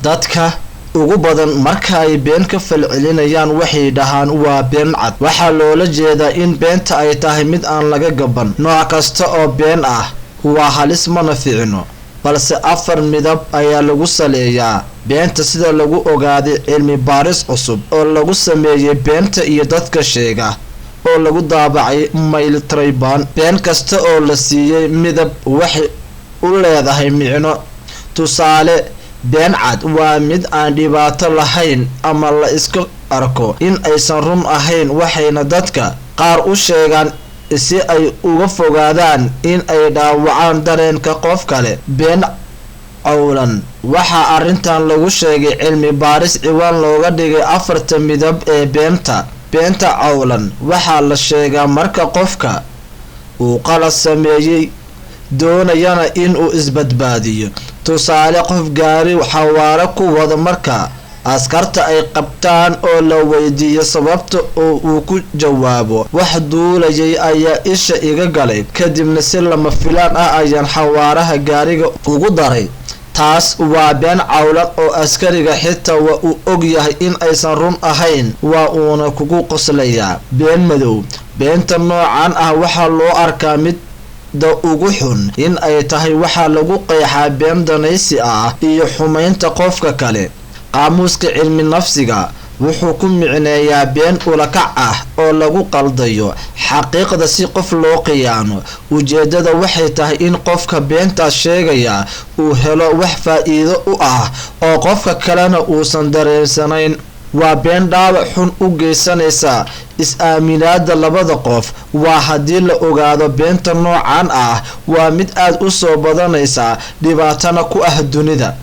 dadka ugu badan marka ay been ka falcelinayaan waxay dhahaan waa been cad. waxaa loola jeedaa in beenta ay tahay mid aan laga gaban. nooc kasta oo been ah waa halis mana fiicno, balse 4 midab ayaa lagu saleeyaa beenta sida lagu ogaaday cilmi baaris cusub oo lagu sameeyay beenta iyo dadka sheega oo lagu daabacay Mail Trayban. been kasta oo la siiyay midab waxay u leedahay micno. tusaale, been cad waa mid aan dhibaato lahayn ama la iska arko in aysan run ahayn, waxayna dadka qaar u sheegaan si ay uga fogaadaan in ay dhaawacaan dareenka qof kale. been cawlan waxaa arrintan lagu sheegay cilmi baaris ciwaan looga dhigay 4 midab ee beenta. beenta cawlan waxaa la sheegaa marka qofka uu qalad sameeyay doonayana in uu isbadbaadiyo. tusaale, qof gaari xawaare ku wada marka askarta ay qabtaan oo la weydiiyo sababta oo uu ku jawaabo wax duulayay ayaa isha iga galay, kadibna si lama filaan ah ayaan xawaaraha gaariga ugu daray. taas waa been cawlan oo askariga xitaa waa uu og yahay in aysan run ahayn, waa uuna kugu qoslayaa. been madow beenta noocan ah waxaa loo arkaa mid ugu xun in ay tahay waxaa lagu qeexaa been danaysi ah iyo xumaynta qofka kale. qaamuuska cilmi nafsiga wuxuu ku micneeyaa been ulakac ah oo lagu qaldayo xaqiiqda si qof loo khiyaano. ujeedada waxay tahay in qofka beentaas sheegaya uu helo wax faa'iido u ah oo qofka kalena uusan dareensanayn. waa been dhaawac xun u geysanaysa is-aaminaada labada qof. waa haddii la ogaado beenta noocan ah waa mid aad u soo badanaysa dhibaatana ku ah dunida.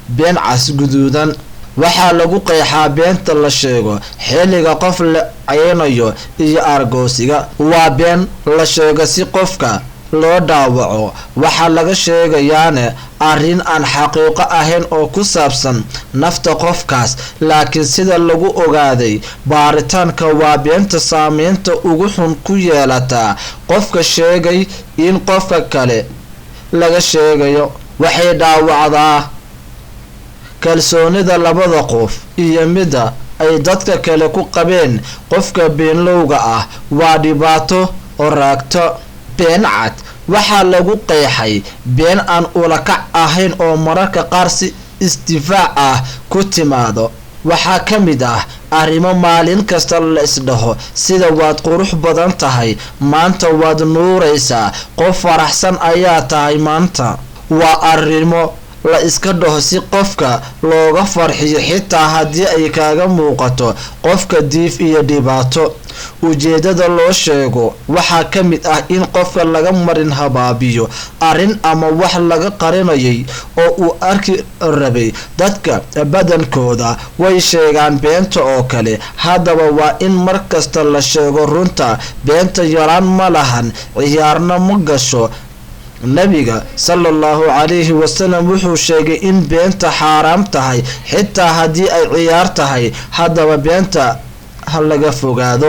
been cas guduudan waxaa lagu qeexaa beenta la sheego xilliga qof la caynayo iyo argoosiga. waa been la sheego si qofka loo dhaawaco. waxaa laga sheegayaane arrin aan xaqiiqo ahayn oo ku saabsan nafta qofkaas, laakiin sida lagu ogaaday baaritaanka waa beenta saameynta ugu xun ku yeelataa qofka sheegay in qofka kale laga sheegayo. waxay dhaawacdaa kalsoonida labada qof iyo mida ay dadka kale ku qabeen qofka beenlowga ah. waa dhibaato oo raagto. been cad waxaa lagu qeexay been aan ulakac ahayn oo mararka qaar si isdifaac ah ku timaado. waxaa ka mid ah arrimo maalin kasta la isdhaho sida waad qurux badan tahay maanta, waad nuuraysaa, qof faraxsan ayaa tahay maanta. waa arrimo la iska dhaho si qofka looga farxiyo xitaa haddii ay kaaga muuqato qofka diif iyo dhibaato. ujeedada loo sheego waxaa ka mid ah in qofka laga marin habaabiyo arrin ama wax laga qarinayay oo uu arki rabay. dadka badankooda way sheegaan beenta oo kale. haddaba waa in mar kasta la sheego runta. beenta yaraan ma lahan, ciyaarna ma gasho. nabiga sallallahu calayhi wasallam wuxuu sheegay in beenta xaaraam tahay xitaa haddii ay ciyaar tahay. haddaba beenta ha laga fogaado.